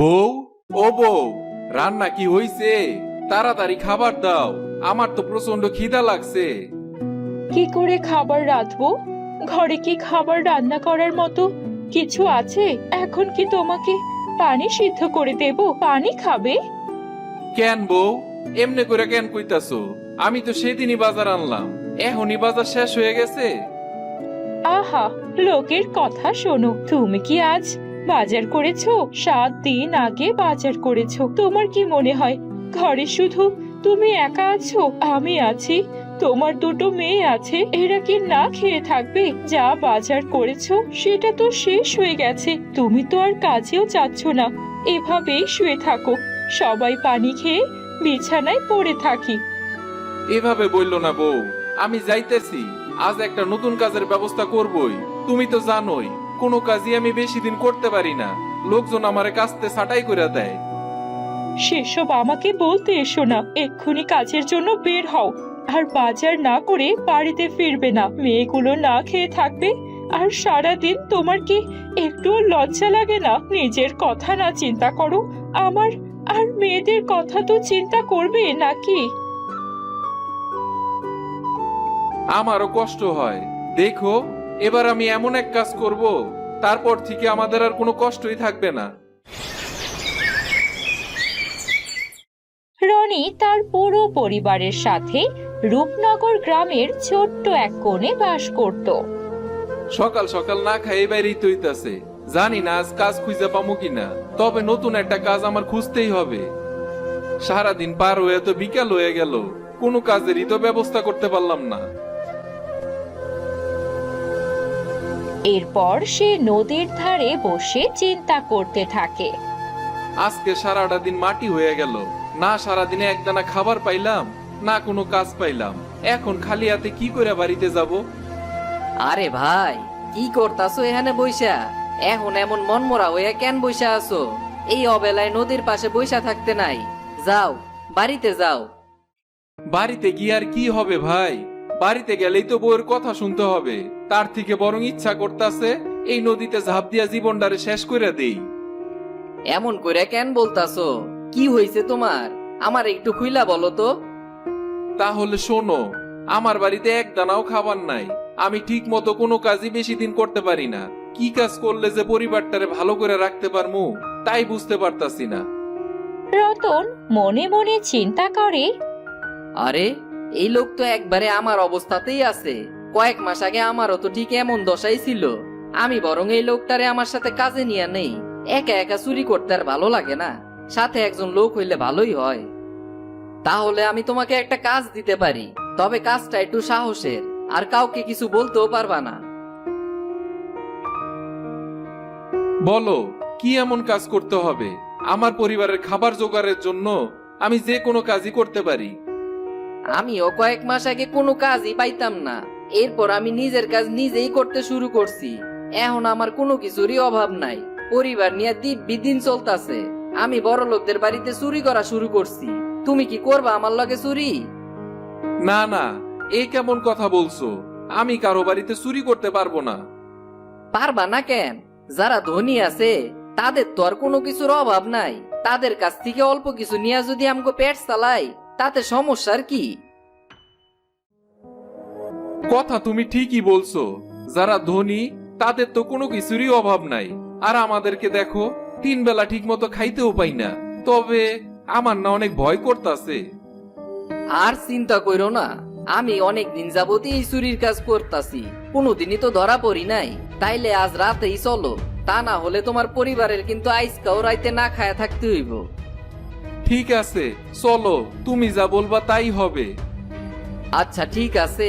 বউ, ও বউ, রান্না কি হইছে? তাড়াতাড়ি খাবার দাও, আমার তো প্রচন্ড খিদা লাগছে। কি করে খাবার রাঁধবো? ঘরে কি খাবার রান্না করার মতো কিছু আছে? এখন কি তোমাকে পানি সিদ্ধ করে দেব? পানি খাবে? কেন বউ, এমনি করে কেন কইতাছো? আমি তো সেদিনই বাজার আনলাম, এখনই বাজার শেষ হয়ে গেছে। আহা, লোকের কথা শোনো। তুমি কি আজ বাজার করেছো? 7 দিন আগে বাজার করেছো। তোমার কি মনে হয় ঘরে শুধু তুমি একা আছো? আমি আছি, তোমার দুটো মেয়ে আছে। এরা কি না খেয়ে থাকবে? যা বাজার করেছো সেটা তো শেষ হয়ে গেছে। তুমি তো আর কাজেও যাচ্ছ না, এভাবেই শুয়ে থাকো। সবাই পানি খেয়ে বিছানায় পড়ে থাকি। এভাবে বললো না বউ, আমি যাইতেছি, আজ একটা নতুন কাজের ব্যবস্থা করবই। তুমি তো জানোই কোনো কাজই আমি বেশি দিন করতে পারি না, লোকজন আমারে কাস্তে ছাঁটাই করে দেয়। সেসব আমাকে বলতে এসো না। এক্ষুনি কাজের জন্য বের হও, আর বাজার না করে বাড়িতে ফিরবে না। মেয়েগুলো না খেয়ে থাকবে আর সারাদিন। তোমার কি একটুও লজ্জা লাগে না? নিজের কথা না চিন্তা করো, আমার আর মেয়েদের কথা তো চিন্তা করবে নাকি? আমারও কষ্ট হয়। দেখো, এবার আমি এমন এক কাজ করব, তারপর থেকে আমাদের আর কোনো কষ্টই থাকবে না। রনি তার পুরো পরিবারের সাথে রূপনগর গ্রামের ছোট্ট এক কোণে বাস করত। সকাল সকাল না খাই বাইরেই তো হইতাছে, জানি না আজ কাজ খুঁজে পামু কিনা। তবে নতুন একটা কাজ আমার খুঁজতেই হবে। সারাদিন পার হয়ে তো বিকাল হয়ে গেল, কোনো কাজেরই তো ব্যবস্থা করতে পারলাম না। এরপর সে নদীর ধারে বসে চিন্তা করতে থাকে। আজকে সারাটা দিন মাটি হয়ে গেল, না সারাদিনে একদানা খাবার পাইলাম, না কোনো কাজ পাইলাম। এখন খালি হাতে কি করে বাড়িতে যাব? আরে ভাই, কি করতাছো এখানে বইসা? এখন এমন মনমরা হইয়া কেন বইসা আছো? এই অবেলায় নদীর পাশে বইসা থাকতে নাই, যাও বাড়িতে যাও। বাড়িতে গিয়ে আর কি হবে ভাই? বাড়িতে গেলেই তো বউয়ের কথা শুনতে হবে। তার থেকে বরং ইচ্ছা করতাছে এই নদীতে ঝাঁপ দিয়া জীবনটারে শেষ করে দেই। এমন কইরা কেন বলতাছো? কি হইছে তোমার? আমার একটু খুইলা বলো তো। তাহলে শোনো, আমার বাড়িতে এক দানাও খাবার নাই। আমি ঠিক মতো কোনো কাজই বেশি দিন করতে পারি না। কি কাজ করলে যে পরিবারটারে ভালো করে রাখতে পারমু তাই বুঝতে পারতাছি না। রতন মনে মনে চিন্তা করে, আরে, এই লোক তো একবারে আমার অবস্থাতেই আছে। কয়েক মাস আগে আমারও তো ঠিক এমন দশাই ছিল। আমি বরং এই লোকটারে আমার সাথে কাজে নিয়ে নেই। একা একা চুরি করতে আর ভালো লাগে না, সাথে একজন লোক হইলে ভালোই হয়। তাহলে আমি তোমাকে একটা কাজ দিতে পারি, তবে কাজটা একটু সাহসের, আর কাউকে কিছু বলতেও পারবা না। বলো, কি এমন কাজ করতে হবে? আমার পরিবারের খাবার জোগাড়ের জন্য আমি যে কোনো কাজই করতে পারি। আমিও কয়েক মাস আগে কোনো কাজই পাইতাম না, এরপর আমি নিজের কাজ নিজেই করতে শুরু করছি। এখন আমার কোনো কিছুরই অভাব নাই, পরিবার নিয়ে দিব্যি দিন চলতেছে। আমি বড় লোকদের বাড়িতে চুরি করা শুরু করছি। তুমি কি করবা আমার লগে চুরি? না না, এই কেমন কথা বলছো? আমি কারো বাড়িতে চুরি করতে পারবো না। পারবা না কেন? যারা ধনী আছে তাদের তো আর কোনো কিছুর অভাব নাই। তাদের কাছ থেকে অল্প কিছু নিয়ে যদি আমাকে পেট চালাই, তাতে সমস্যার কি? কথা তুমি ঠিকই বলছো, যারা ধনী তাদের তো কোনো কিছুরই অভাব নাই। আর আমাদেরকে দেখো, 3 বেলা ঠিক মতো খাইতেও পাই না। তবে আমার না অনেক ভয় করতাছে। আর চিন্তা কইরো না, আমি অনেক দিন যাবতই এই চুরির কাজ করতাছি, কোনোদিনই তো ধরা পড়ি নাই। তাইলে আজ রাতেই চলো, তা না হলে তোমার পরিবারের কিন্তু আইসকাও রাইতে না খায়া থাকতে হইব। ঠিক আছে, চলো, তুমি যা বলবা তাই হবে। আচ্ছা ঠিক আছে,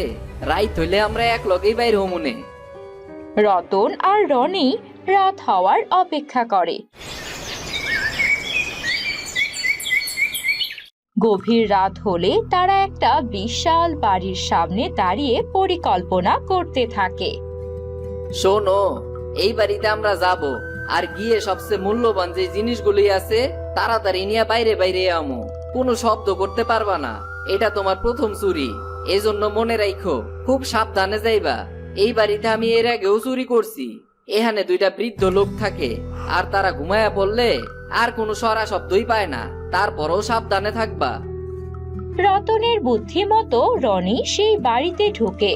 রাইত হইলে আমরা এক লগেই বাইর হমুনে। রতন আর রনি রাত হওয়ার অপেক্ষা করে। গভীর রাত হলে তারা একটা বিশাল বাড়ির সামনে দাঁড়িয়ে পরিকল্পনা করতে থাকে। শোনো, এই বাড়িতে আমরা যাব, আর গিয়ে সবচেয়ে মূল্যবান যে জিনিসগুলি আছে তাড়াতাড়ি নিয়ে বাইরে বাইরে আমো। কোনো শব্দ করতে পারবা না, এটা তোমার প্রথম চুরি, এজন্য মনে রাখো খুব সাবধানে যাইবা। এই বাড়িতে আমি এর আগেও চুরি করছি, এখানে দুইটা বৃদ্ধ লোক থাকে, আর তারা ঘুমায়া পড়লে আর কোনো সরা শব্দই পায় না। তারপরও সাবধানে থাকবা। রতনের বুদ্ধি মতো রনি সেই বাড়িতে ঢোকে।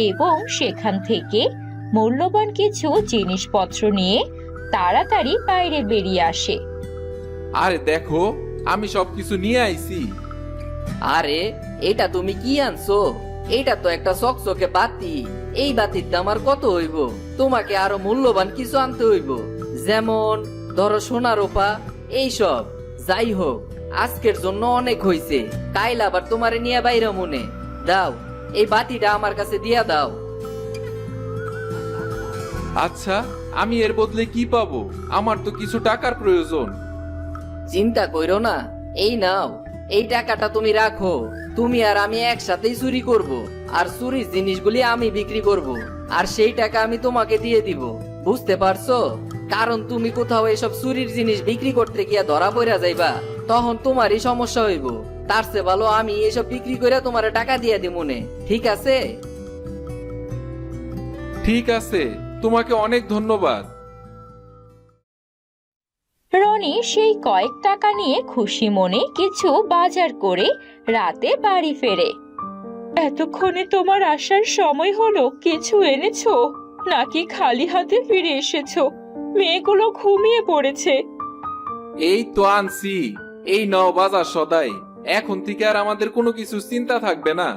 এবং সেখান থেকে মূল্যবান কিছু জিনিসপত্র নিয়ে তাড়াতাড়ি বাইরে বেরিয়ে আসে। আরে দেখো, আমি সবকিছু নিয়ে আইছি। আরে এটা তুমি কি আনছো? এটা তো একটা চকচকে বাতি। এই বাতির দাম আর কত হইব? তোমাকে আরো মূল্যবান কিছু আনতে হইব, যেমন ধরো সোনা রূপা এইসব। যাই হোক, আজকের জন্য অনেক হইছে। কাইল আবার তোমারে নিয়ে বাইরে মনে দাও। এই বাতিটা আমার কাছে দিয়া দাও। আচ্ছা, আমি এর বদলে কি পাবো? আমার তো কিছু টাকার প্রয়োজন। চিন্তা কইরো না, এই নাও। এই টাকাটা তুমি রাখো। তুমি আর আমি একসাথেই চুরি করব, আর চুরির জিনিসগুলি আমি বিক্রি করব, আর সেই টাকা আমি তোমাকে দিয়ে দিব। বুঝতে পারছো? কারণ তুমি কোথাও এসব চুরির জিনিস বিক্রি করতে গিয়া ধরা পড়া যাইবা, তখন তোমারই সমস্যা হইব। তার চেয়ে ভালো আমি এসব বিক্রি করে তোমার টাকা দিয়ে দিব মনে। ঠিক আছে? ঠিক আছে, তোমাকে অনেক ধন্যবাদ। রনি সেই কয়েক টাকা নিয়ে খুশি মনে কিছু বাজার করে রাতে বাড়ি ফেরে। এতক্ষণে তোমার আসার সময় হলো, কিছু এনেছো নাকি খালি হাতে ফিরে এসেছো? মেয়েগুলো ঘুমিয়ে পড়েছে। এই তো আনছি, এই নাও বাজার সদাই। এখন থেকে আর আমাদের কোনো কিছু চিন্তা থাকবে না।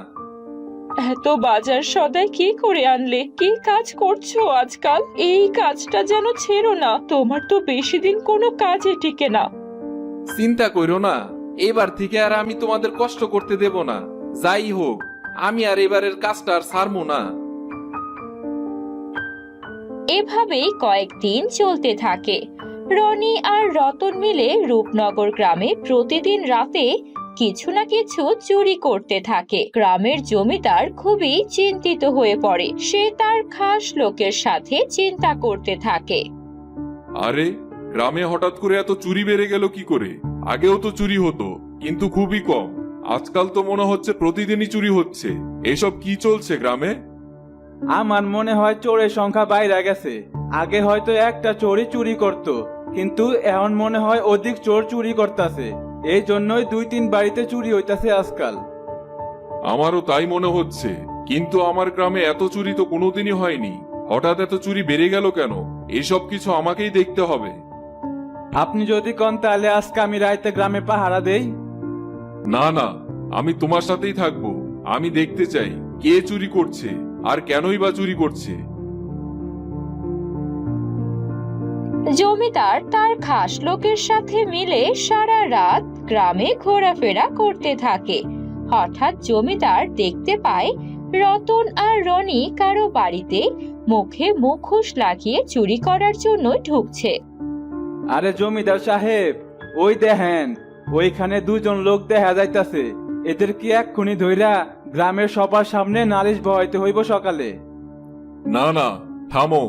এত বাজার সদাই কি করে আনলে? কি কাজ করছো আজকাল? এই কাজটা যেন ছেড়ো না, তোমার তো বেশি দিন কোনো কাজে টিকে না। চিন্তা কইরো না, এবার থেকে আর আমি তোমাদের কষ্ট করতে দেব না। যাই হোক, আমি আর এবারের কাজটা আর ছাড়বো না। এভাবেই কয়েকদিন চলতে থাকে। রনি আর রতন মিলে রূপনগর গ্রামে প্রতিদিন রাতে কিছু না কিছু চুরি করতে থাকে। গ্রামের জমিদার খুবই চিন্তিত হয়ে পড়ে। সে তার খাস লোকের সাথে চিন্তা করতে থাকে। আরে, গ্রামে হঠাৎ করে এত চুরি বেড়ে গেল কি করে? আগেও তো চুরি হতো, কিন্তু খুবই কম। আজকাল তো মনে হচ্ছে প্রতিদিনই চুরি হচ্ছে। এসব কি চলছে গ্রামে? আমার মনে হয় চোরের সংখ্যা বাইরে গেছে। আগে হয়তো একটা চোরই চুরি করত, কিন্তু এখন মনে হয় অধিক চোর চুরি করতেছে। এই জন্যই 2-3 বাড়িতে চুরি হইতাছে আজকাল। আমারও তাই মনে হচ্ছে, কিন্তু আমার গ্রামে এত চুরি তো কোনোদিনই হয়নি। হঠাৎ এত চুরি বেড়ে গেল কেন? এসব কিছু আমাকেই দেখতে হবে। আপনি যদি কোন তাহলে আজকে আমি রাইতে গ্রামে পাহারা দেই। না না, আমি তোমার সাথেই থাকবো। আমি দেখতে চাই কে চুরি করছে আর কেনই বা চুরি করছে। জমিদার তার খাস লোকের সাথে মিলে সারা রাত গ্রামে ঘোরাফেরা করতে থাকে। হঠাৎ জমিদার দেখতে পায় রতন আর রনি কারো বাড়িতে মুখে মুখোশ লাগিয়ে চুরি করার জন্য ঢুকছে। আরে জমিদার সাহেব, ওই দেখেন, ওইখানে 2জন লোক দেখা যাইতাছে। এদের কি এক্ষুনি ধইরা গ্রামের সবার সামনে নালিশ বহাইতে হইব সকালে। না না, থামো।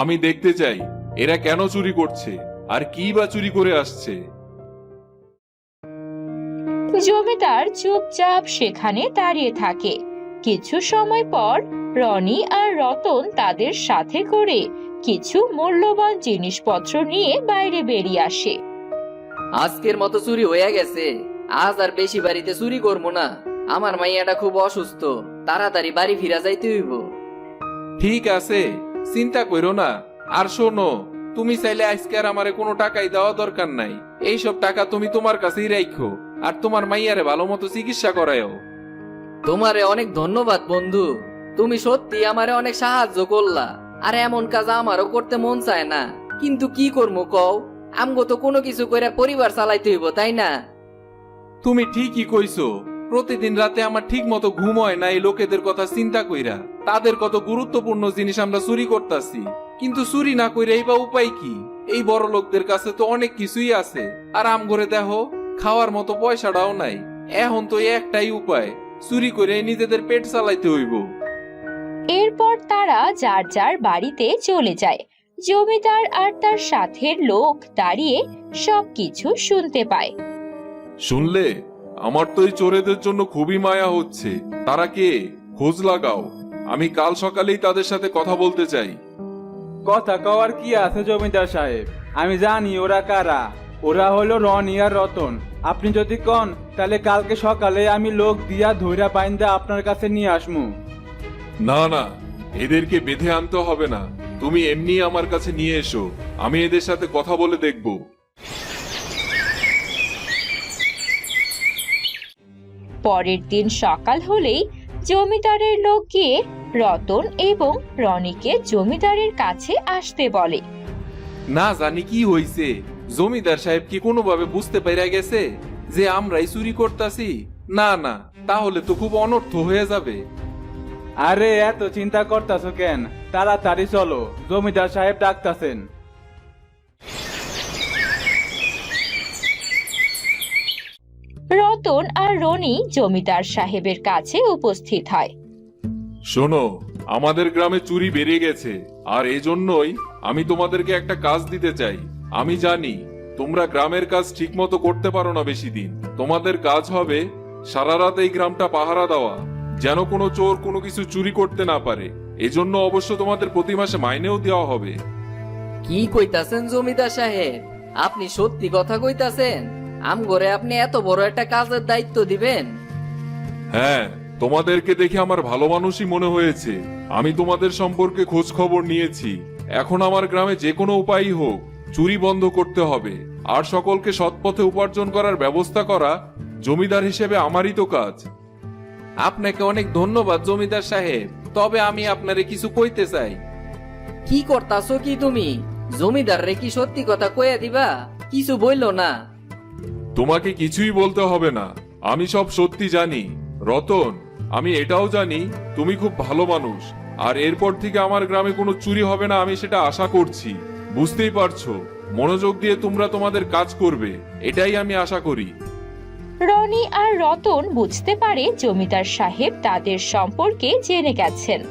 আমি দেখতে চাই এরা কেন চুরি করছে আর কি বা চুরি করে আসছে। জমিদার চুপচাপ সেখানে দাঁড়িয়ে থাকে। কিছু সময় পর রনি আর রতন তাদের সাথে করে কিছু মূল্যবান জিনিসপত্র নিয়ে বাইরে বেরিয়ে আসে। আজকের মতো চুরি হয়ে গেছে। আজ আর বেশি বাড়িতে চুরি করবো না। আমার মাইয়াটা খুব অসুস্থ, তাড়াতাড়ি বাড়ি ফিরা যাইতে হইব। ঠিক আছে, চিন্তা কইরো না। আর শোনো, তুমি চাইলে আজকে আর আমারে কোনো টাকাই দেওয়া দরকার নাই। এইসব টাকা তুমি তোমার কাছেই রাখো, আর তোমার মাইয়ারে ভালো মতো চিকিৎসা করায়ও। তোমারে অনেক ধন্যবাদ বন্ধু। তুমি সত্যি আমারে অনেক সাহায্য করলা। আর এমন কাজ আমারও করতে মন চায় না, কিন্তু কি করবো কও? আমগো তো কোনো কিছু করে পরিবার চালাইতে হইব, তাই না? তুমি ঠিকই কইছো। প্রতিদিন রাতে আমার ঠিক মতো ঘুম হয় না এই লোকেদের কথা চিন্তা কইরা। তাদের কত গুরুত্বপূর্ণ জিনিস আমরা চুরি করতাছি, কিন্তু চুরি না কইরাই বা উপায় কি? এই বড় লোকদের কাছে তো অনেক কিছুই আছে, আর আমগরে দেখো, খাওয়ার মতো পয়সাটাও নাই। এখন তো একটাই উপায়, চুরি করে নিজেদের পেট চালাইতে হইব। এরপর তারা যার যার বাড়িতে চলে যায়। জমিদার আর তার সাথের লোক দাঁড়িয়ে সবকিছু শুনতে পায়। শুনলে, আমার তো এই চোরেদের জন্য খুবই মায়া হচ্ছে। তারা কে? খোঁজ লাগাও। আমি কাল সকালেই তাদের সাথে কথা বলতে চাই। কথা কওয়ার কি আছে জমিদার সাহেব? আমি জানি ওরা কারা। ওরা হলো রনি আর রতন। আপনি যদি কন তাহলে কালকে সকালে আমি লোক দিয়া ধইরা বাইন্দা আপনার কাছে নিয়ে আসমু। না না, এদেরকে বেঁধে আনতে হবে না, তুমি এমনি আমার কাছে নিয়ে এসো, আমি এদের সাথে কথা বলে দেখব। পরের দিন সকাল হলেই জমিদারের লোক গিয়ে রতন এবং রনিকে জমিদারের কাছে আসতে বলে। না জানি কি হইছে, জমিদার সাহেব কি কোনোভাবে বুঝতে পেরে গেছে যে আমরাই চুরি করতাছি? না না, তাহলে তো খুব অনর্থ হয়ে যাবে। আরে এত চিন্তা করতাছো কেন? তাড়াতাড়ি চলো, জমিদার সাহেব ডাকতাছেন। রতন আর রনি জমিদার সাহেবের কাছে উপস্থিত হয়। শোনো, আমাদের গ্রামে চুরি বেড়ে গেছে, আর এজন্যই আমি তোমাদেরকে একটা কাজ দিতে চাই। আমি জানি তোমরা গ্রামের কাজ ঠিকমতো করতে পারো না বেশি দিন। তোমাদের কাজ হবে সারা রাত এই গ্রামটা পাহারা দেওয়া, যেন কোনো চোর কোনো কিছু চুরি করতে না পারে। এজন্য অবশ্য তোমাদের প্রতি মাসে মাইনেও দেওয়া হবে। কি কইতাছেন জমিদার সাহেব? আপনি সত্যি কথা কইতাছেন? আমগরে আপনি এত বড় একটা কাজের দায়িত্ব দিবেন? হ্যাঁ, তোমাদেরকে দেখে আমার ভালো মানুষই মনে হয়েছে। আমি তোমাদের সম্পর্কে খোঁজ খবর নিয়েছি। এখন আমার গ্রামে যে কোনো উপায়ই হোক চুরি বন্ধ করতে হবে, আর সকলকে সৎপথে উপার্জন করার ব্যবস্থা করা জমিদার হিসেবে আমারই তো কাজ। আপনাকে অনেক ধন্যবাদ জমিদার সাহেব, তবে আমি আপনারে কিছু কইতে চাই। কি করতাছো কি তুমি? জমিদার রে কি সত্যি কথা কইয়া দিবা? কিছু বইলো না। তোমাকে কিছুই বলতে হবে না, আমি সব সত্যি জানি। রতন, আমি এটাও জানি তুমি খুব ভালো মানুষ, আর এরপর থেকে আমার গ্রামে কোনো চুরি হবে না, আমি সেটা আশা করছি। বুঝতেই পারছো, মনোযোগ দিয়ে তোমরা তোমাদের কাজ করবে, এটাই আমি আশা করি। রনি আর রতন বুঝতে পারে জমিদার সাহেব তাদের সম্পর্কে জেনে গেছেন।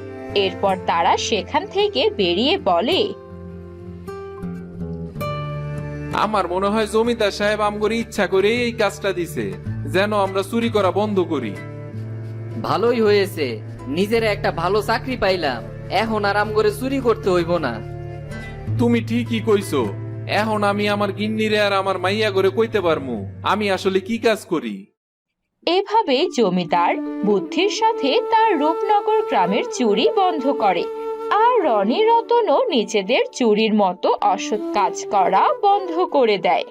এরপর তারা সেখান থেকে বেরিয়ে বলে, আমার মনে হয় জমিদার সাহেব আমগরে ইচ্ছা করে এই কাজটা দিছে, যেন আমরা চুরি করা বন্ধ করি। ভালোই হয়েছে, নিজের একটা ভালো চাকরি পাইলাম, এখন আর আমগরে চুরি করতে হইব না। তুমি ঠিকই কইছো, এখন আমি আমার গিন্নিরে আর আমার মাইয়া করে কইতে পারমু আমি আসলে কি কাজ করি। এভাবে জমিদার বুদ্ধির সাথে তার রূপনগর গ্রামের চুরি বন্ধ করে, আর রনি রতনও নিজেদের চুরির মতো অসৎ কাজ করা বন্ধ করে দেয়।